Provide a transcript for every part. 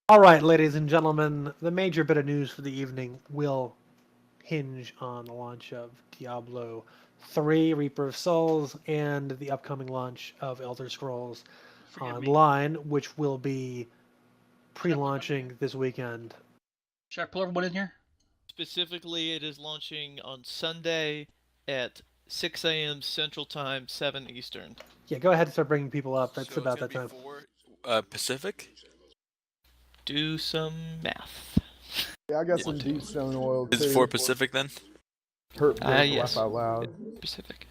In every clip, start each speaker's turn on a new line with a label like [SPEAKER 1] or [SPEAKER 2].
[SPEAKER 1] All right, ladies and gentlemen, the major bit of news for the evening will hinge on the launch of Diablo 3, Reaper of Souls, and the upcoming launch of Elder Scrolls
[SPEAKER 2] Forgive me.
[SPEAKER 1] Online, which will be
[SPEAKER 2] Should I,
[SPEAKER 1] pre-launching this weekend.
[SPEAKER 2] should I pull everyone in here?
[SPEAKER 3] Specifically, it is launching on Sunday at 6 a.m. Central Time, 7 Eastern.
[SPEAKER 1] Yeah, go ahead and start bringing people up. That's
[SPEAKER 4] So it's
[SPEAKER 1] about
[SPEAKER 4] gonna
[SPEAKER 1] that
[SPEAKER 4] be
[SPEAKER 1] time.
[SPEAKER 4] 4 Pacific.
[SPEAKER 3] Do some math.
[SPEAKER 5] Yeah, I got
[SPEAKER 4] Yeah.
[SPEAKER 5] some deep stone oil
[SPEAKER 4] Is it
[SPEAKER 5] too.
[SPEAKER 4] 4 Pacific then?
[SPEAKER 5] Hurt for
[SPEAKER 3] Yes.
[SPEAKER 5] laugh out loud.
[SPEAKER 3] Pacific.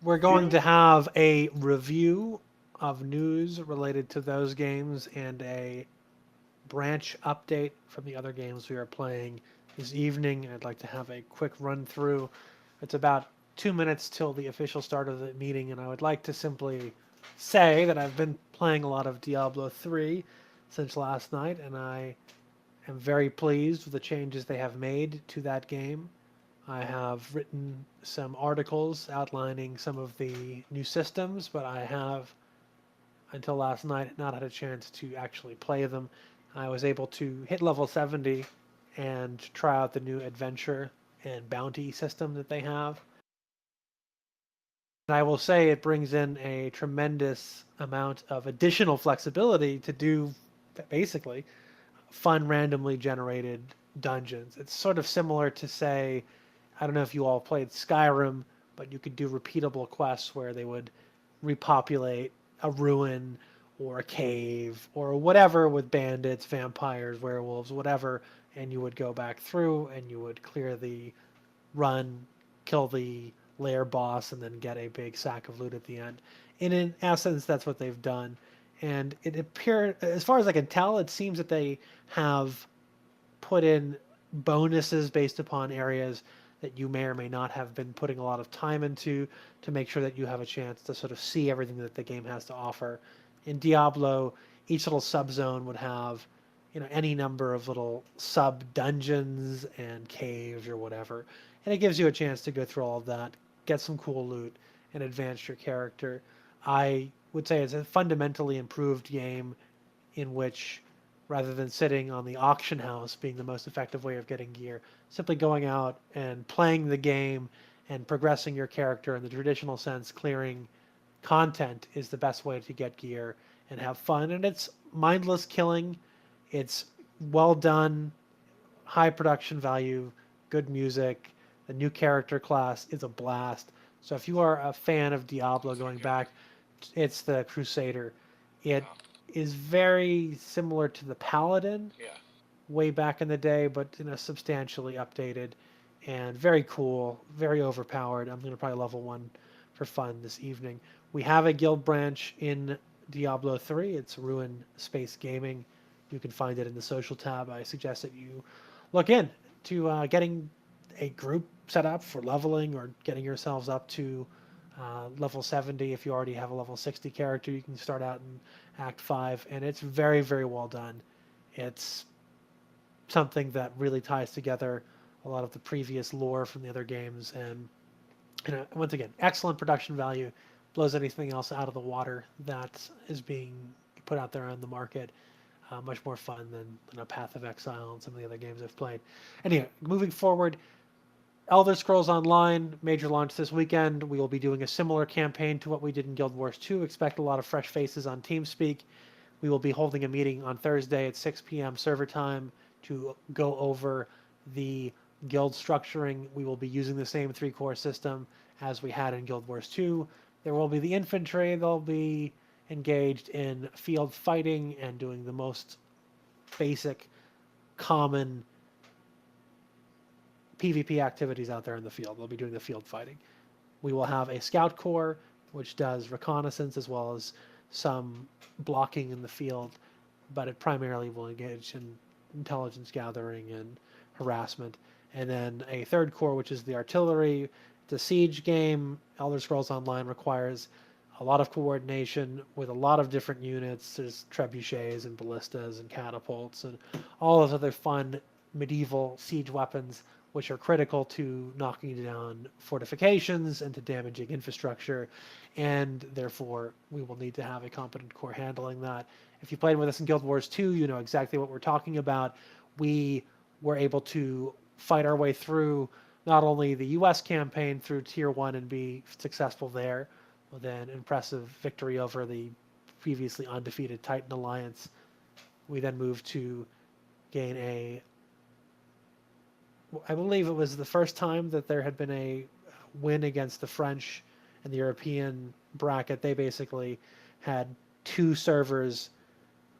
[SPEAKER 1] We're going to have a review of news related to those games and a branch update from the other games we are playing this evening. I'd like to have a quick run through. It's about 2 minutes till the official start of the meeting, and I would like to simply say that I've been playing a lot of Diablo 3 since last night, and I am very pleased with the changes they have made to that game. I have written some articles outlining some of the new systems, but I have, until last night, not had a chance to actually play them. I was able to hit level 70 and try out the new adventure and bounty system that they have. And I will say it brings in a tremendous amount of additional flexibility to do basically fun randomly generated dungeons. It's sort of similar to, say, I don't know if you all played Skyrim, but you could do repeatable quests where they would repopulate a ruin or a cave or whatever with bandits, vampires, werewolves, whatever, and you would go back through and you would clear the run, kill the lair boss, and then get a big sack of loot at the end. And in essence, that's what they've done. And it appeared, as far as I can tell, it seems that they have put in bonuses based upon areas that you may or may not have been putting a lot of time into to make sure that you have a chance to sort of see everything that the game has to offer. In Diablo, each little subzone would have, any number of little sub dungeons and caves or whatever, and it gives you a chance to go through all of that, get some cool loot, and advance your character. I would say it's a fundamentally improved game in which, rather than sitting on the auction house being the most effective way of getting gear, simply going out and playing the game and progressing your character in the traditional sense, clearing content is the best way to get gear and have fun. And it's mindless killing. It's well done, high production value, good music. The new character class is a blast. So if you are a fan of Diablo going back, it's the Crusader. It is very similar to the Paladin way back in the day, but substantially updated and very cool, very overpowered. I'm going to probably level one for fun this evening. We have a guild branch in Diablo 3. It's Ruin Space Gaming. You can find it in the social tab. I suggest that you look in to getting a group set up for leveling or getting yourselves up to level 70. If you already have a level 60 character, you can start out in Act 5, and it's very, very well done. It's something that really ties together a lot of the previous lore from the other games, and once again, excellent production value, blows anything else out of the water that is being put out there on the market. Much more fun than a Path of Exile and some of the other games I've played. Anyway, moving forward, Elder Scrolls Online, major launch this weekend. We will be doing a similar campaign to what we did in Guild Wars 2. Expect a lot of fresh faces on TeamSpeak. We will be holding a meeting on Thursday at 6 p.m. server time to go over the guild structuring. We will be using the same 3-core system as we had in Guild Wars 2. There will be the infantry. They'll be engaged in field fighting and doing the most basic, common PvP activities out there in the field. They'll be doing the field fighting. We will have a scout corps, which does reconnaissance as well as some blocking in the field, but it primarily will engage in intelligence gathering and harassment. And then a third corps, which is the artillery. It's a siege game. Elder Scrolls Online requires a lot of coordination with a lot of different units. There's trebuchets and ballistas and catapults and all those other fun medieval siege weapons which are critical to knocking down fortifications and to damaging infrastructure, and therefore we will need to have a competent core handling that. If you played with us in Guild Wars 2, you know exactly what we're talking about. We were able to fight our way through not only the US campaign through Tier 1 and be successful there, with an impressive victory over the previously undefeated Titan Alliance. We then moved to gain I believe it was the first time that there had been a win against the French in the European bracket. They basically had 2 servers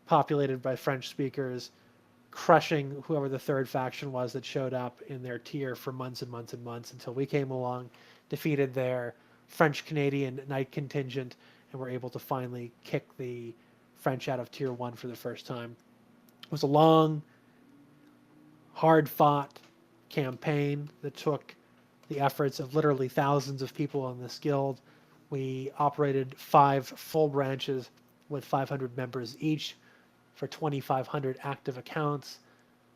[SPEAKER 1] populated by French speakers, crushing whoever the third faction was that showed up in their tier for months and months and months until we came along, defeated their French-Canadian night contingent, and were able to finally kick the French out of Tier 1 for the first time. It was a long, hard-fought campaign that took the efforts of literally thousands of people in this guild. We operated 5 full branches with 500 members each for 2,500 active accounts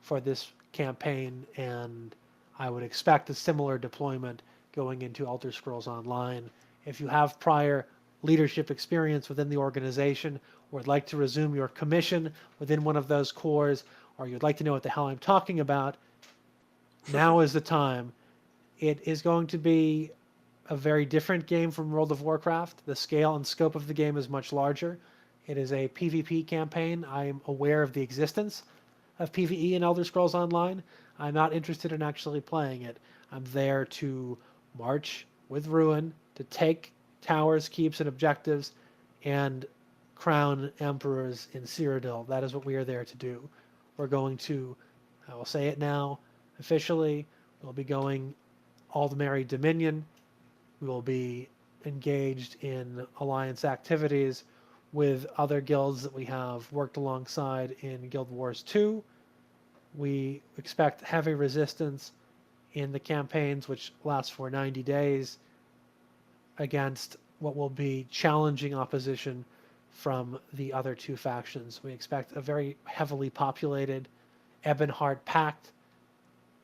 [SPEAKER 1] for this campaign, and I would expect a similar deployment going into Elder Scrolls Online. If you have prior leadership experience within the organization, or would like to resume your commission within one of those cores, or you'd like to know what the hell I'm talking about, now is the time. It is going to be a very different game from World of Warcraft. The scale and scope of the game is much larger. It is a PvP campaign. I am aware of the existence of PvE in Elder Scrolls Online. I'm not interested in actually playing it. I'm there to march with Ruin, to take towers, keeps, and objectives, and crown emperors in Cyrodiil. That is what we are there to do. We're going to, I will say it now, officially, we'll be going Aldmeri Dominion. We will be engaged in alliance activities with other guilds that we have worked alongside in Guild Wars 2. We expect heavy resistance in the campaigns, which last for 90 days, against what will be challenging opposition from the other 2 factions. We expect a very heavily populated Ebonheart Pact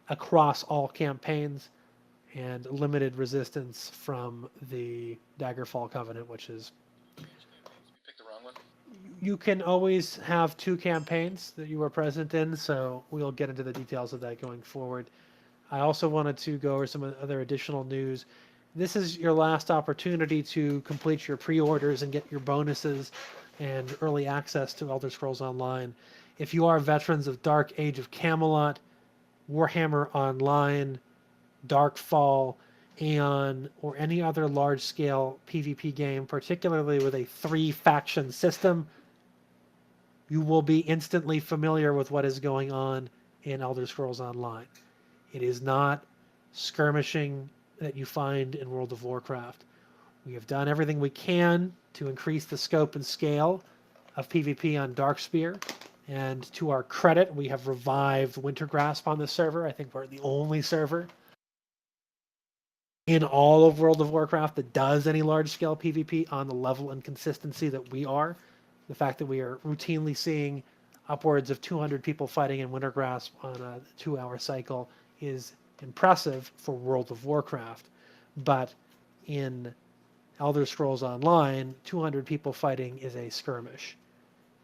[SPEAKER 1] across all campaigns, and limited resistance from the Daggerfall Covenant, which is... You can always have 2 campaigns that you were present in, so we'll get into the details of that going forward. I also wanted to go over some other additional news. This is your last opportunity to complete your pre-orders and get your bonuses and early access to Elder Scrolls Online. If you are veterans of Dark Age of Camelot, Warhammer Online, Darkfall, Aeon, or any other large-scale PvP game, particularly with a 3-faction system, you will be instantly familiar with what is going on in Elder Scrolls Online. It is not skirmishing that you find in World of Warcraft. We have done everything we can to increase the scope and scale of PvP on Darkspear, and to our credit, we have revived Wintergrasp on this server. I think we're the only server in all of World of Warcraft that does any large-scale PvP on the level and consistency that we are. The fact that we are routinely seeing upwards of 200 people fighting in Wintergrasp on a 2-hour cycle is impressive for World of Warcraft. But in Elder Scrolls Online, 200 people fighting is a skirmish.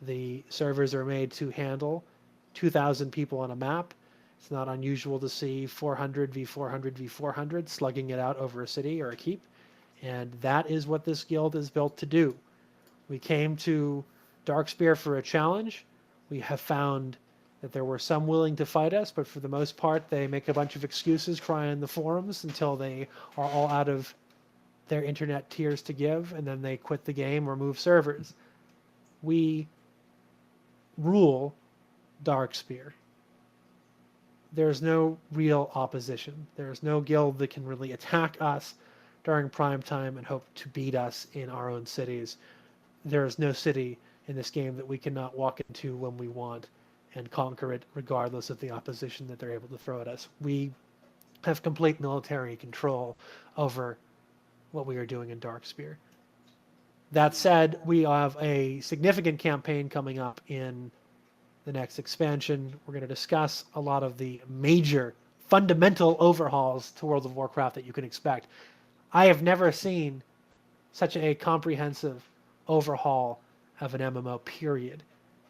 [SPEAKER 1] The servers are made to handle 2,000 people on a map. It's not unusual to see 400 v 400 v 400 slugging it out over a city or a keep. And that is what this guild is built to do. We came to Darkspear for a challenge. We have found that there were some willing to fight us, but for the most part, they make a bunch of excuses, cry in the forums until they are all out of their internet tiers to give, and then they quit the game or move servers. We rule Darkspear. There's no real opposition. There's no guild that can really attack us during prime time and hope to beat us in our own cities. There is no city in this game that we cannot walk into when we want and conquer it regardless of the opposition that they're able to throw at us. We have complete military control over what we are doing in Darkspear. That said, we have a significant campaign coming up in the next expansion. We're going to discuss a lot of the major fundamental overhauls to World of Warcraft that you can expect. I have never seen such a comprehensive overhaul of an MMO, period.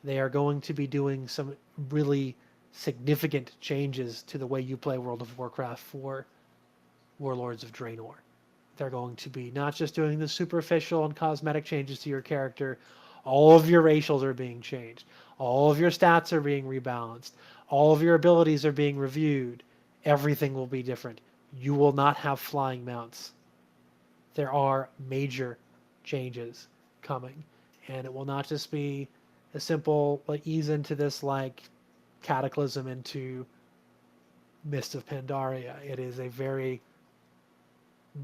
[SPEAKER 1] They are going to be doing some really significant changes to the way you play World of Warcraft for Warlords of Draenor. They're going to be not just doing the superficial and cosmetic changes to your character. All of your racials are being changed. All of your stats are being rebalanced. All of your abilities are being reviewed. Everything will be different. You will not have flying mounts. There are major changes coming. And it will not just be a simple ease into this cataclysm into Mist of Pandaria. It is a very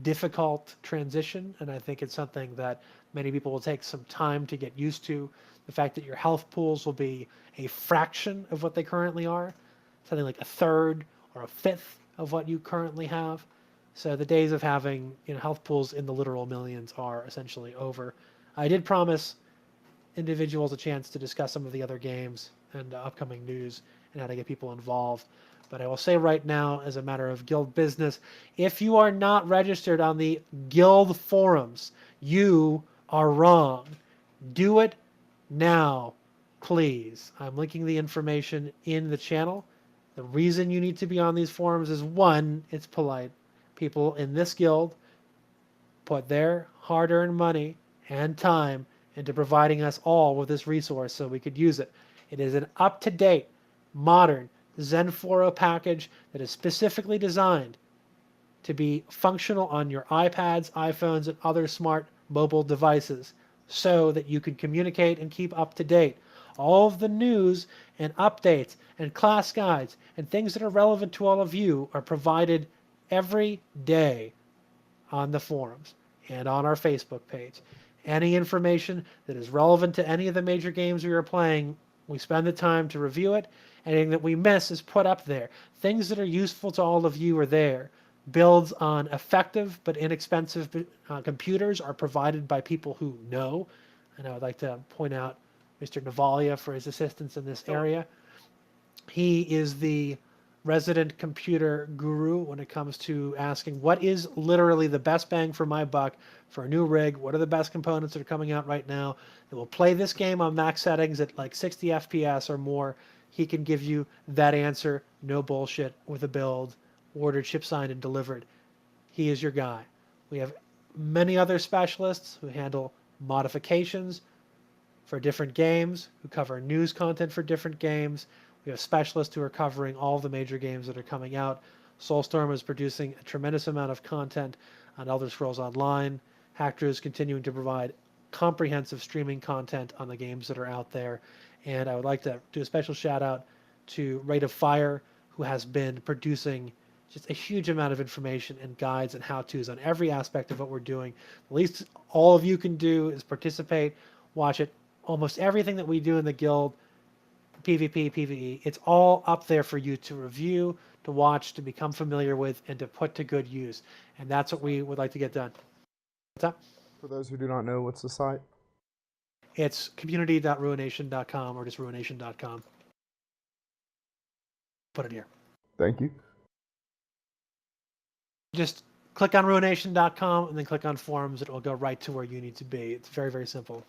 [SPEAKER 1] difficult transition, and I think it's something that many people will take some time to get used to. The fact that your health pools will be a fraction of what they currently are, something like a third or a fifth of what you currently have. So the days of having health pools in the literal millions are essentially over. I did promise individuals a chance to discuss some of the other games and upcoming news and how to get people involved. But I will say right now, as a matter of guild business, if you are not registered on the guild forums, you are wrong. Do it now, please. I'm linking the information in the channel. The reason you need to be on these forums is, one, it's polite. People in this guild put their hard-earned money and time into providing us all with this resource so we could use it. It is an up-to-date, modern Zenforo package that is specifically designed to be functional on your iPads, iPhones, and other smart mobile devices so that you can communicate and keep up to date. All of the news and updates and class guides and things that are relevant to all of you are provided every day on the forums and on our Facebook page. Any information that is relevant to any of the major games we are playing, we spend the time to review it. Anything that we miss is put up there. Things that are useful to all of you are there. Builds on effective but inexpensive computers are provided by people who know. And I would like to point out Mr. Navalia for his assistance in this area. He is the resident computer guru when it comes to asking what is literally the best bang for my buck for a new rig, what are the best components that are coming out right now that will play this game on max settings at 60 FPS or more. He can give you that answer, no bullshit, with a build, ordered, ship signed, and delivered. He is your guy. We have many other specialists who handle modifications for different games, who cover news content for different games. We have specialists who are covering all the major games that are coming out. Soulstorm is producing a tremendous amount of content on Elder Scrolls Online. Hackter is continuing to provide comprehensive streaming content on the games that are out there. And I would like to do a special shout out to Rate of Fire, who has been producing just a huge amount of information and guides and how-tos on every aspect of what we're doing. The least all of you can do is participate, watch it. Almost everything that we do in the guild, PvP, PvE, it's all up there for you to review, to watch, to become familiar with, and to put to good use. And that's what we would like to get done. What's up?
[SPEAKER 5] For those who do not know, what's the site?
[SPEAKER 1] It's community.ruination.com or just ruination.com. Put it here.
[SPEAKER 5] Thank you.
[SPEAKER 1] Just click on ruination.com and then click on forums. It will go right to where you need to be. It's very, very simple.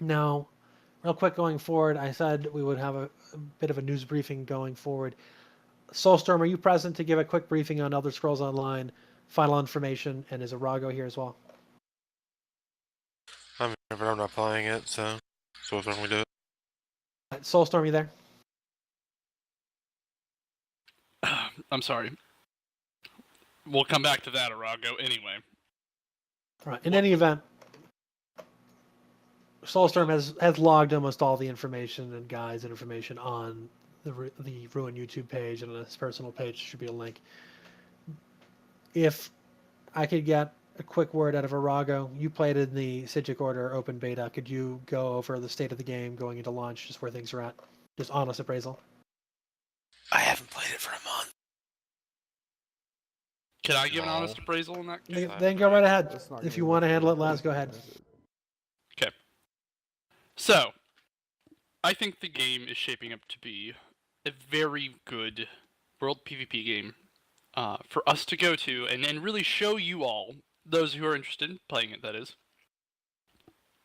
[SPEAKER 1] Now, real quick going forward, I said we would have a bit of a news briefing going forward. Soulstorm, are you present to give a quick briefing on Elder Scrolls Online, final information, and is Arago here as well?
[SPEAKER 6] I'm here, but I'm not playing it, so what's wrong with it?
[SPEAKER 1] Soulstorm, you there?
[SPEAKER 2] I'm sorry. We'll come back to that, Arago, anyway.
[SPEAKER 1] All right. In any event, Soulstorm has logged almost all the information and guides and information on the Ruin YouTube page, and on his personal page should be a link. If I could get a quick word out of Arago, you played in the Sigic Order open beta. Could you go over the state of the game going into launch, just where things are at? Just honest appraisal.
[SPEAKER 4] I haven't played it for a month.
[SPEAKER 2] Can I give an
[SPEAKER 6] No.
[SPEAKER 2] honest appraisal in that case?
[SPEAKER 1] Then go right ahead.
[SPEAKER 5] That's not
[SPEAKER 1] If
[SPEAKER 5] gonna
[SPEAKER 1] you
[SPEAKER 5] work.
[SPEAKER 1] want to handle it, Laz, go ahead.
[SPEAKER 2] So, I think the game is shaping up to be a very good world PvP game for us to go to and really show you all, those who are interested in playing it, that is,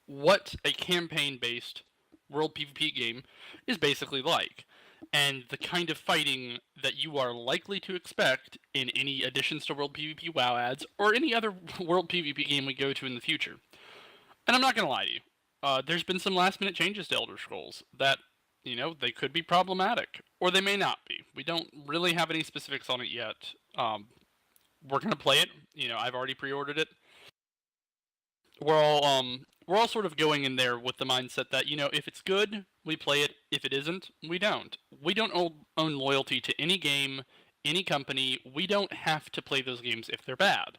[SPEAKER 2] what a campaign-based world PvP game is basically like, and the kind of fighting that you are likely to expect in any additions to world PvP WoW ads or any other world PvP game we go to in the future. And I'm not going to lie to you, there's been some last-minute changes to Elder Scrolls that, they could be problematic, or they may not be. We don't really have any specifics on it yet. We're going to play it. I've already pre-ordered it. We're all sort of going in there with the mindset that, if it's good, we play it. If it isn't, we don't. We don't own loyalty to any game, any company. We don't have to play those games if they're bad.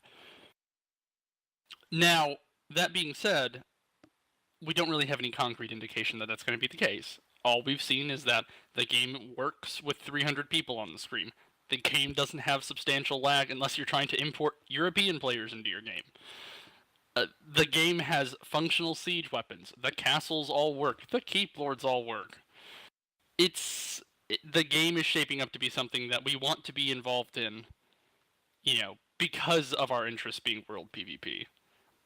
[SPEAKER 2] Now, that being said, we don't really have any concrete indication that that's going to be the case. All we've seen is that the game works with 300 people on the screen. The game doesn't have substantial lag unless you're trying to import European players into your game. The game has functional siege weapons. The castles all work. The keep lords all work. The game is shaping up to be something that we want to be involved in, because of our interest being world PvP.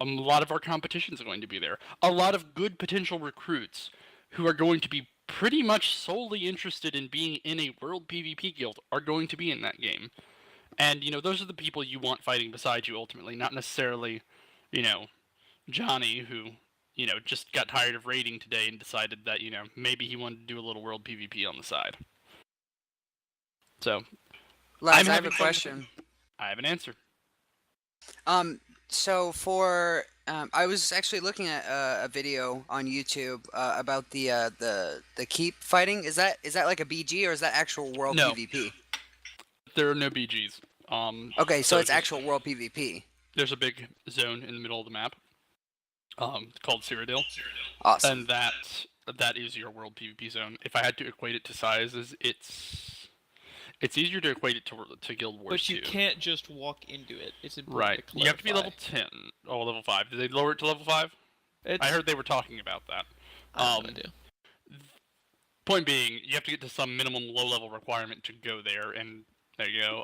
[SPEAKER 2] A lot of our competition is going to be there. A lot of good potential recruits who are going to be pretty much solely interested in being in a world PvP guild are going to be in that game. And, those are the people you want fighting beside you ultimately, not necessarily, Johnny, who, just got tired of raiding today and decided that, maybe he wanted to do a little world PvP on the side. So,
[SPEAKER 7] Laz, I have a question.
[SPEAKER 2] I have an answer.
[SPEAKER 7] So for I was actually looking at a video on YouTube about the keep fighting. Is that like a BG or is that actual world
[SPEAKER 2] No.
[SPEAKER 7] PvP?
[SPEAKER 2] There are no BGs.
[SPEAKER 7] Okay, so it's actual world PvP.
[SPEAKER 2] There's a big zone in the middle of the map, called Cyrodiil.
[SPEAKER 7] Awesome.
[SPEAKER 2] And that is your world PvP zone. If I had to equate it to sizes, it's easier to equate it to Guild Wars 2.
[SPEAKER 3] But you can't just walk into it. It's important
[SPEAKER 2] Right.
[SPEAKER 3] to clarify.
[SPEAKER 2] You have to be level 10 or level 5. Did they lower it to level 5? I heard they were talking about that.
[SPEAKER 3] I have no idea.
[SPEAKER 2] Point being, you have to get to some minimum low-level requirement to go there, and there you go.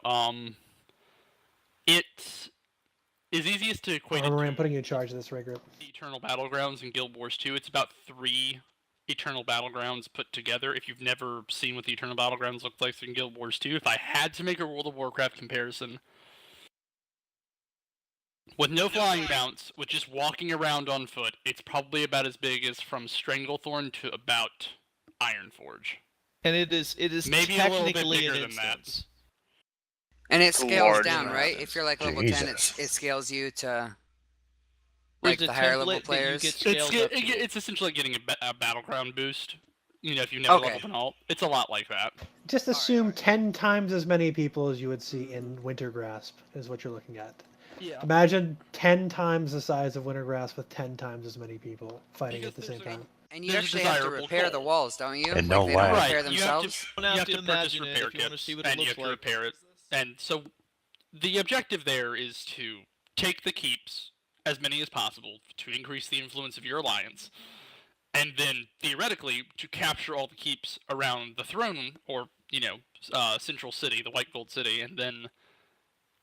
[SPEAKER 2] It is easiest to equate it
[SPEAKER 1] I'm
[SPEAKER 2] to
[SPEAKER 1] putting you in charge of this rig group.
[SPEAKER 2] Eternal Battlegrounds in Guild Wars 2. It's about 3 Eternal Battlegrounds put together. If you've never seen what the Eternal Battlegrounds look like in Guild Wars 2, if I had to make a World of Warcraft comparison, with no flying bounce, with just walking around on foot, it's probably about as big as from Stranglethorn to about Ironforge.
[SPEAKER 3] And it is
[SPEAKER 2] Maybe a little bit
[SPEAKER 3] technically
[SPEAKER 2] bigger
[SPEAKER 3] an
[SPEAKER 2] than that.
[SPEAKER 3] instance.
[SPEAKER 7] And it scales
[SPEAKER 4] Large
[SPEAKER 7] down, right?
[SPEAKER 4] amount.
[SPEAKER 7] If you're like level 10, it scales you to like
[SPEAKER 3] There's
[SPEAKER 7] the
[SPEAKER 3] a
[SPEAKER 7] higher
[SPEAKER 3] template
[SPEAKER 7] level
[SPEAKER 3] that you
[SPEAKER 7] players.
[SPEAKER 3] get scaled up to.
[SPEAKER 2] It's essentially getting a battleground boost. If you never leveled an alt, it's a lot like that.
[SPEAKER 1] Just assume 10 times as many people as you would see in Winter Grasp is what you're looking at.
[SPEAKER 2] Yeah.
[SPEAKER 1] Imagine 10 times the size of Winter Grasp with 10 times as many people fighting
[SPEAKER 2] Because
[SPEAKER 1] at the same
[SPEAKER 2] there's a-
[SPEAKER 1] time.
[SPEAKER 7] And you
[SPEAKER 2] There's a
[SPEAKER 7] actually have to
[SPEAKER 2] desirable
[SPEAKER 7] repair
[SPEAKER 2] goal.
[SPEAKER 7] the walls, don't you?
[SPEAKER 8] And
[SPEAKER 7] like
[SPEAKER 8] no
[SPEAKER 7] they don't
[SPEAKER 8] lag.
[SPEAKER 7] repair
[SPEAKER 2] Right, you have
[SPEAKER 7] themselves.
[SPEAKER 3] You
[SPEAKER 2] You
[SPEAKER 3] have
[SPEAKER 2] have
[SPEAKER 3] to
[SPEAKER 2] to purchase
[SPEAKER 3] imagine it
[SPEAKER 2] repair
[SPEAKER 3] if you want to
[SPEAKER 2] kits,
[SPEAKER 3] see what it
[SPEAKER 2] and you
[SPEAKER 3] looks
[SPEAKER 2] have to
[SPEAKER 3] like.
[SPEAKER 2] repair it. And so, the objective there is to take the keeps, as many as possible, to increase the influence of your alliance, and then, theoretically, to capture all the keeps around the throne, or, Central City, the White Gold City, and then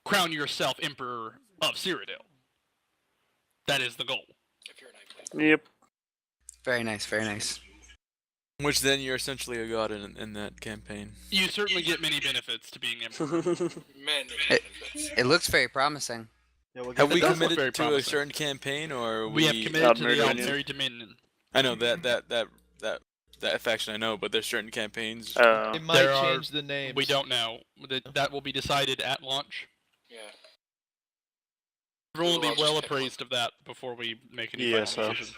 [SPEAKER 2] crown yourself Emperor of Cyrodiil. That is the goal.
[SPEAKER 4] Yep.
[SPEAKER 7] Very nice, very nice.
[SPEAKER 9] Which then you're essentially a god in that campaign.
[SPEAKER 2] You certainly get many benefits to being Emperor.
[SPEAKER 7] It looks very promising.
[SPEAKER 9] Have we
[SPEAKER 2] does look
[SPEAKER 9] committed
[SPEAKER 2] very
[SPEAKER 9] to a
[SPEAKER 2] promising.
[SPEAKER 9] certain campaign, or
[SPEAKER 2] We have committed to the
[SPEAKER 4] Dominion.
[SPEAKER 2] Aldmeri Dominion.
[SPEAKER 9] I know that faction I know, but there's certain campaigns.
[SPEAKER 3] They might
[SPEAKER 2] There are-
[SPEAKER 3] change the names.
[SPEAKER 2] We don't know. That will be decided at launch.
[SPEAKER 4] Yeah.
[SPEAKER 2] Everyone will
[SPEAKER 4] I'll
[SPEAKER 2] be
[SPEAKER 4] just
[SPEAKER 2] well
[SPEAKER 4] pick
[SPEAKER 2] appraised of that before we make any
[SPEAKER 4] ESO.
[SPEAKER 2] final decision.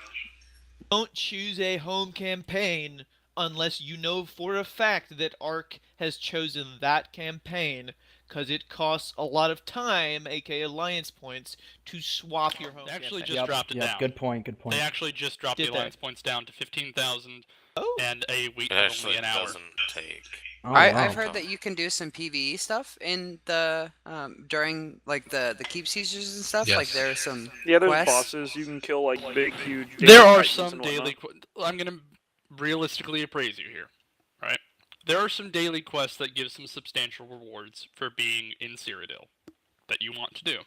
[SPEAKER 3] Don't choose a home campaign unless you know for a fact that ARC has chosen that campaign, because it costs a lot of time, aka alliance points, to swap your home
[SPEAKER 2] They actually
[SPEAKER 3] campaign.
[SPEAKER 2] just dropped it down.
[SPEAKER 8] Good point. Good point.
[SPEAKER 2] They actually just dropped
[SPEAKER 3] Did
[SPEAKER 2] the
[SPEAKER 3] they?
[SPEAKER 2] alliance points down to 15,000
[SPEAKER 3] Oh,
[SPEAKER 2] and a week
[SPEAKER 6] It
[SPEAKER 2] of
[SPEAKER 6] actually
[SPEAKER 2] only an hour.
[SPEAKER 6] doesn't take.
[SPEAKER 8] Oh, wow.
[SPEAKER 7] I've heard that you can do some PvE stuff in the during like the keep seizures and stuff. Like
[SPEAKER 6] Yes.
[SPEAKER 7] there are some
[SPEAKER 4] Yeah, there's
[SPEAKER 7] quests.
[SPEAKER 4] bosses. You can kill like big, huge.
[SPEAKER 2] There are
[SPEAKER 4] titans
[SPEAKER 2] some
[SPEAKER 4] and
[SPEAKER 2] daily.
[SPEAKER 4] whatnot.
[SPEAKER 2] I'm gonna realistically appraise you here, right? there are some daily quests that give some substantial rewards for being in Cyrodiil that you want to do.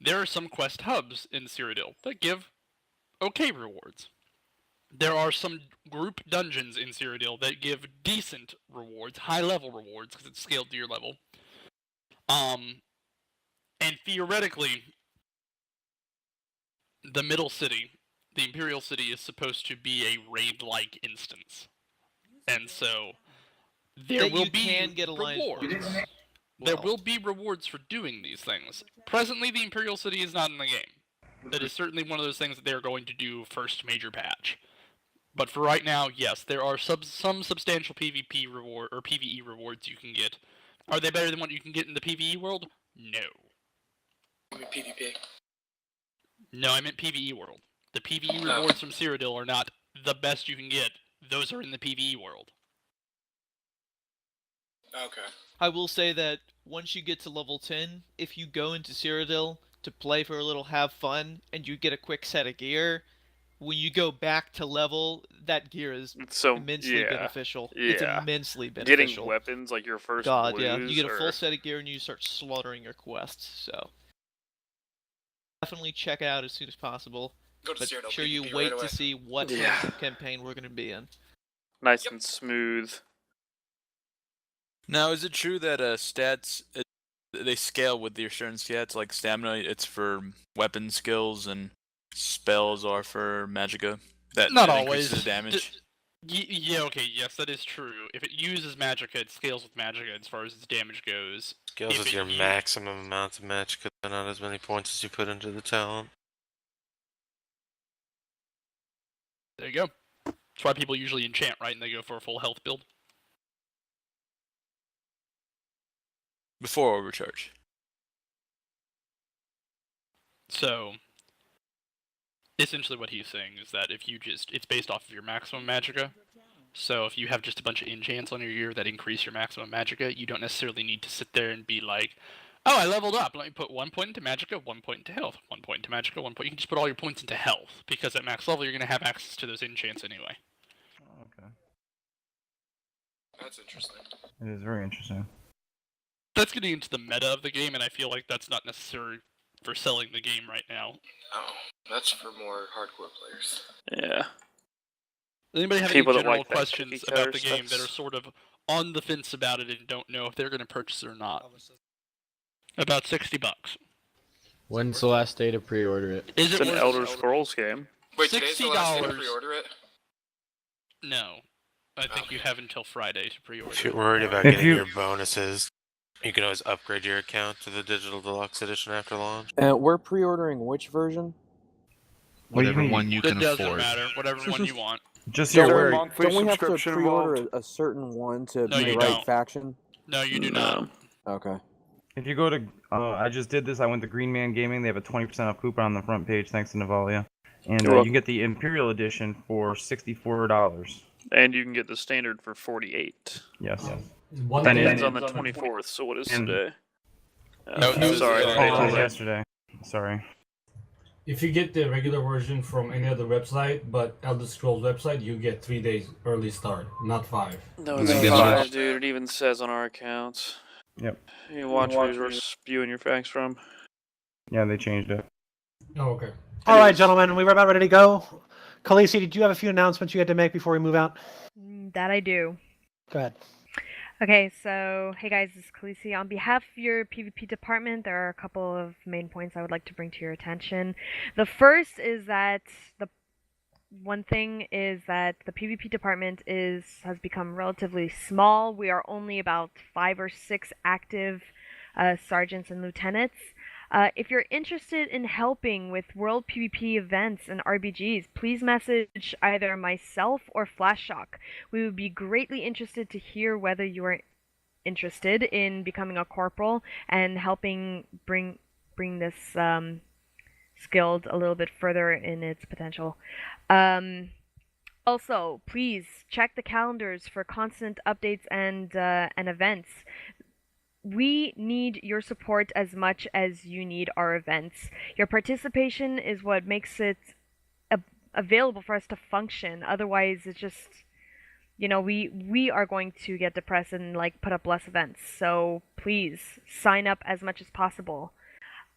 [SPEAKER 2] There are some quest hubs in Cyrodiil that give okay rewards. There are some group dungeons in Cyrodiil that give decent rewards, high-level rewards, because it's scaled to your level. And theoretically, the middle city, the Imperial City, is supposed to be a raid-like instance. And so, there
[SPEAKER 3] That
[SPEAKER 2] will
[SPEAKER 3] you
[SPEAKER 2] be
[SPEAKER 3] can get alliance
[SPEAKER 2] rewards.
[SPEAKER 3] points.
[SPEAKER 2] There
[SPEAKER 3] Well.
[SPEAKER 2] will be rewards for doing these things. Presently, the Imperial City is not in the game. That is certainly one of those things that they're going to do first major patch. But for right now, yes, there are some substantial PvP reward or PvE rewards you can get. Are they better than what you can get in the PvE world? No.
[SPEAKER 8] I mean PvP.
[SPEAKER 2] No, I meant PvE world. The PvE rewards from Cyrodiil are not the best you can get. Those are in the PvE world.
[SPEAKER 8] Okay.
[SPEAKER 3] I will say that once you get to level 10, if you go into Cyrodiil to play for a little, have fun, and you get a quick set of gear, when you go back to level, that gear is
[SPEAKER 4] So
[SPEAKER 3] immensely
[SPEAKER 4] yeah,
[SPEAKER 3] beneficial. It's
[SPEAKER 4] yeah.
[SPEAKER 3] immensely
[SPEAKER 4] Getting
[SPEAKER 3] beneficial.
[SPEAKER 4] weapons like your first
[SPEAKER 3] God,
[SPEAKER 4] blues,
[SPEAKER 3] yeah. You get a full
[SPEAKER 4] or-
[SPEAKER 3] set of gear and you start slaughtering your quests, so. Definitely check it out as soon as possible.
[SPEAKER 8] Go to
[SPEAKER 3] But
[SPEAKER 8] Cyrodiil
[SPEAKER 3] sure you
[SPEAKER 8] PvP
[SPEAKER 3] wait
[SPEAKER 8] right away.
[SPEAKER 3] to see what
[SPEAKER 4] Yeah.
[SPEAKER 3] campaign we're going to be in.
[SPEAKER 4] nice
[SPEAKER 8] Yep.
[SPEAKER 4] and smooth.
[SPEAKER 9] Now, is it true that stats they scale with your certain stats? Like stamina, it's for weapon skills, and spells are for magicka. That
[SPEAKER 2] Not
[SPEAKER 9] that
[SPEAKER 2] always.
[SPEAKER 9] increases the damage.
[SPEAKER 2] Yeah, okay, yes, that is true. If it uses magicka, it scales with magicka as far as its damage goes.
[SPEAKER 6] Scales
[SPEAKER 2] If
[SPEAKER 6] with
[SPEAKER 2] it
[SPEAKER 6] your
[SPEAKER 2] u-
[SPEAKER 6] maximum amount of match, because not as many points as you put into the talent.
[SPEAKER 2] There you go. That's why people usually enchant, right? And they go for a full health build.
[SPEAKER 9] Before overcharge.
[SPEAKER 2] So, essentially what he's saying is that if you it's based off of your maximum magicka. So if you have just a bunch of enchants on your gear that increase your maximum magicka, you don't necessarily need to sit there and be like, oh, I leveled up. Let me put 1 point into magicka, 1 point into health, 1 point into magicka, 1 point. You can just put all your points into health, because at max level you're going to have access to those enchants anyway.
[SPEAKER 10] Okay.
[SPEAKER 8] That's interesting.
[SPEAKER 10] It is very interesting.
[SPEAKER 2] That's getting into the meta of the game, and I feel like that's not necessary for selling the game right now.
[SPEAKER 8] Oh, that's for more hardcore players.
[SPEAKER 4] Yeah.
[SPEAKER 2] Does anybody have
[SPEAKER 4] People that
[SPEAKER 2] any general
[SPEAKER 4] like that
[SPEAKER 2] questions
[SPEAKER 4] cookie
[SPEAKER 2] about
[SPEAKER 4] cutter
[SPEAKER 2] the game that
[SPEAKER 4] stuff.
[SPEAKER 2] are sort of on the fence about it and don't know if they're going to purchase it or not? About $60.
[SPEAKER 11] When's the last day to pre-order it?
[SPEAKER 2] Is
[SPEAKER 4] It's
[SPEAKER 2] it
[SPEAKER 4] an
[SPEAKER 2] worth
[SPEAKER 4] Elder Scrolls game.
[SPEAKER 8] Wait, today's the last day to
[SPEAKER 2] $60?
[SPEAKER 8] pre-order it?
[SPEAKER 2] No. I think you have until Friday to pre-order.
[SPEAKER 6] If you're worried about
[SPEAKER 10] If
[SPEAKER 6] getting
[SPEAKER 10] you-
[SPEAKER 6] your bonuses, you can always upgrade your account to the Digital Deluxe Edition after launch.
[SPEAKER 11] We're pre-ordering which version?
[SPEAKER 10] What do you
[SPEAKER 12] Whatever
[SPEAKER 10] mean?
[SPEAKER 12] one you
[SPEAKER 2] It
[SPEAKER 12] can
[SPEAKER 2] doesn't
[SPEAKER 12] afford.
[SPEAKER 2] matter. Whatever one you want.
[SPEAKER 10] Just
[SPEAKER 11] Don't
[SPEAKER 10] so
[SPEAKER 11] we-
[SPEAKER 10] we're
[SPEAKER 4] monthly
[SPEAKER 11] Don't we have to
[SPEAKER 4] subscription
[SPEAKER 11] pre-order
[SPEAKER 4] involved?
[SPEAKER 11] a certain one to
[SPEAKER 2] No,
[SPEAKER 11] be the
[SPEAKER 2] you
[SPEAKER 11] right
[SPEAKER 2] don't.
[SPEAKER 11] faction?
[SPEAKER 2] No, you do not.
[SPEAKER 11] Okay.
[SPEAKER 10] If you go to, I just did this. I went to Green Man Gaming. They have a 20% off coupon on the front page, thanks to Navalia. And
[SPEAKER 4] You're
[SPEAKER 10] you
[SPEAKER 4] welcome.
[SPEAKER 10] can get the Imperial Edition for $64.
[SPEAKER 4] And you can get the standard for 48.
[SPEAKER 10] Yes.
[SPEAKER 4] That
[SPEAKER 10] Then
[SPEAKER 4] ends
[SPEAKER 10] it-
[SPEAKER 4] on the 24th, so what is
[SPEAKER 10] And-
[SPEAKER 4] today?
[SPEAKER 9] No,
[SPEAKER 4] I'm
[SPEAKER 9] it was-
[SPEAKER 4] sorry.
[SPEAKER 9] oh,
[SPEAKER 4] I
[SPEAKER 10] Oh,
[SPEAKER 4] paid
[SPEAKER 10] it was
[SPEAKER 4] late.
[SPEAKER 10] yesterday. Sorry.
[SPEAKER 12] If you get the regular version from any other website, but Elder Scrolls website, you get 3 days early start, not 5.
[SPEAKER 4] No,
[SPEAKER 12] it's
[SPEAKER 4] it's
[SPEAKER 12] not.
[SPEAKER 4] 5, dude. It even says on our accounts.
[SPEAKER 10] Yep.
[SPEAKER 4] You watch where you're spewing your facts from.
[SPEAKER 10] Yeah, they changed it.
[SPEAKER 12] Oh, okay.
[SPEAKER 1] All right, gentlemen, we were about ready to go. Khaleesi, did you have a few announcements you had to make before we move out?
[SPEAKER 13] That I do.
[SPEAKER 1] Go ahead.
[SPEAKER 13] Okay, so hey guys, this is Khaleesi. On behalf of your PvP department, there are a couple of main points I would like to bring to your attention. The first is that the PvP department has become relatively small. We are only about 5 or 6 active sergeants and lieutenants. If you're interested in helping with World PvP events and RBGs, please message either myself or Flashshock. We would be greatly interested to hear whether you are interested in becoming a corporal and helping bring this skilled a little bit further in its potential. Also, please check the calendars for constant updates and events. We need your support as much as you need our events. Your participation is what makes it available for us to function. Otherwise, it's just, we are going to get depressed and like put up less events. So please sign up as much as possible.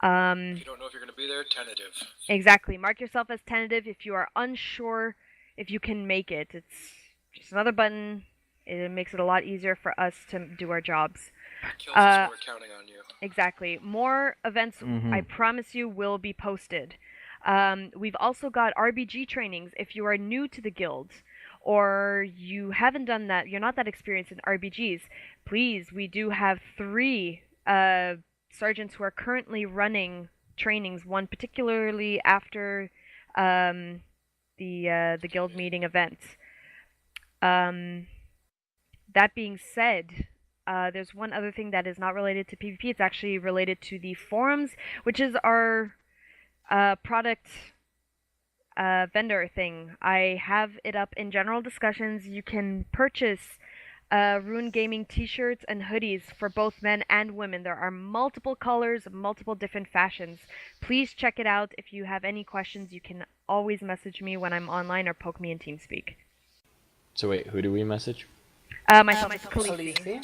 [SPEAKER 8] If you don't know if you're going to be there, tentative.
[SPEAKER 13] Exactly. Mark yourself as tentative if you are unsure if you can make it. It's just another button. It makes it a lot easier for us to do our jobs.
[SPEAKER 8] Kills us when we're counting on you.
[SPEAKER 13] Exactly. More events, I promise you, will be posted. We've also got RBG trainings. If you are new to the guild, or you haven't done that, you're not that experienced in RBGs, please, we do have 3 sergeants who are currently running trainings, one particularly after the guild meeting event. That being said, there's one other thing that is not related to PvP. It's actually related to the forums, which is our product vendor thing. I have it up in general discussions. You can purchase RuinGaming t-shirts and hoodies for both men and women. There are multiple colors, multiple different fashions. Please check it out. If you have any questions, you can always message me when I'm online or poke me in TeamSpeak.
[SPEAKER 11] So wait, who do we message?
[SPEAKER 13] Myself is Khaleesi.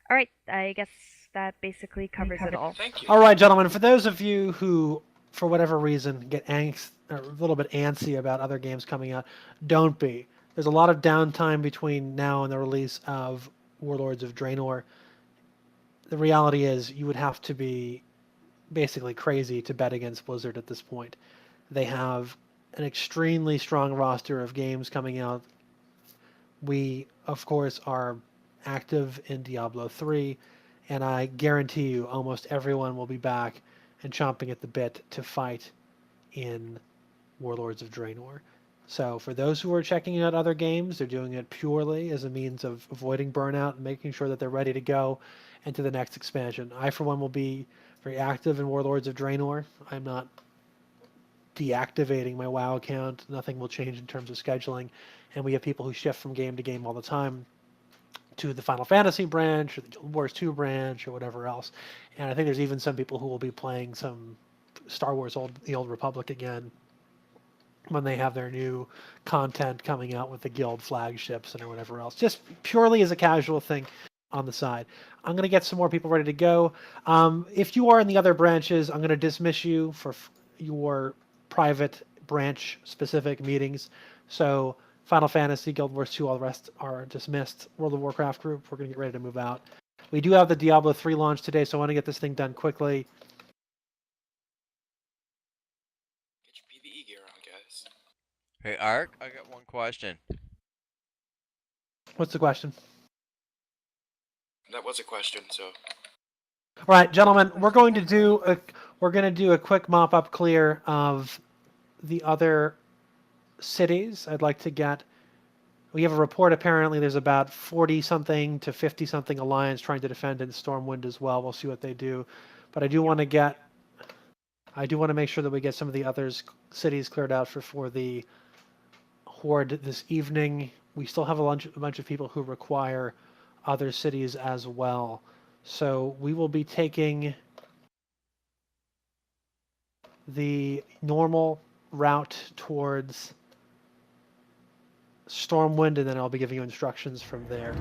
[SPEAKER 13] Alright, I guess that basically covers it all.
[SPEAKER 8] Thank you.
[SPEAKER 1] All right, gentlemen, for those of you who, for whatever reason, get angst or a little bit antsy about other games coming out, don't be. There's a lot of downtime between now and the release of Warlords of Draenor. The reality is you would have to be basically crazy to bet against Blizzard at this point. They have an extremely strong roster of games coming out. We, of course, are active in Diablo 3, and I guarantee you almost everyone will be back and chomping at the bit to fight in Warlords of Draenor. So for those who are checking out other games, they're doing it purely as a means of avoiding burnout and making sure that they're ready to go into the next expansion. I, for one, will be very active in Warlords of Draenor. I'm not deactivating my WoW account. Nothing will change in terms of scheduling. And we have people who shift from game to game all the time to the Final Fantasy branch or the Guild Wars 2 branch or whatever else. And I think there's even some people who will be playing some Star Wars The Old Republic again when they have their new content coming out with the Guild flagships and or whatever else. Just purely as a casual thing on the side. I'm going to get some more people ready to go. If you are in the other branches, I'm going to dismiss you for your private branch specific meetings. So Final Fantasy, Guild Wars 2, all the rest are dismissed. World of Warcraft group, we're going to get ready to move out. We do have the Diablo 3 launch today, so I want to get this thing done quickly.
[SPEAKER 8] Get your PvE gear on, guys.
[SPEAKER 14] Hey, Ark, I got one question.
[SPEAKER 1] What's the question?
[SPEAKER 8] That was a question, so.
[SPEAKER 1] All right, gentlemen, we're going to do a quick mop-up clear of the other cities. I'd like to get. We have a report. Apparently, there's about 40-something to 50-something alliance trying to defend in Stormwind as well. We'll see what they do, but I do want to make sure that we get some of the other cities cleared out for the Horde this evening. We still have a bunch of people who require other cities as well. So we will be taking the normal route towards Stormwind, and then I'll be giving you instructions from there.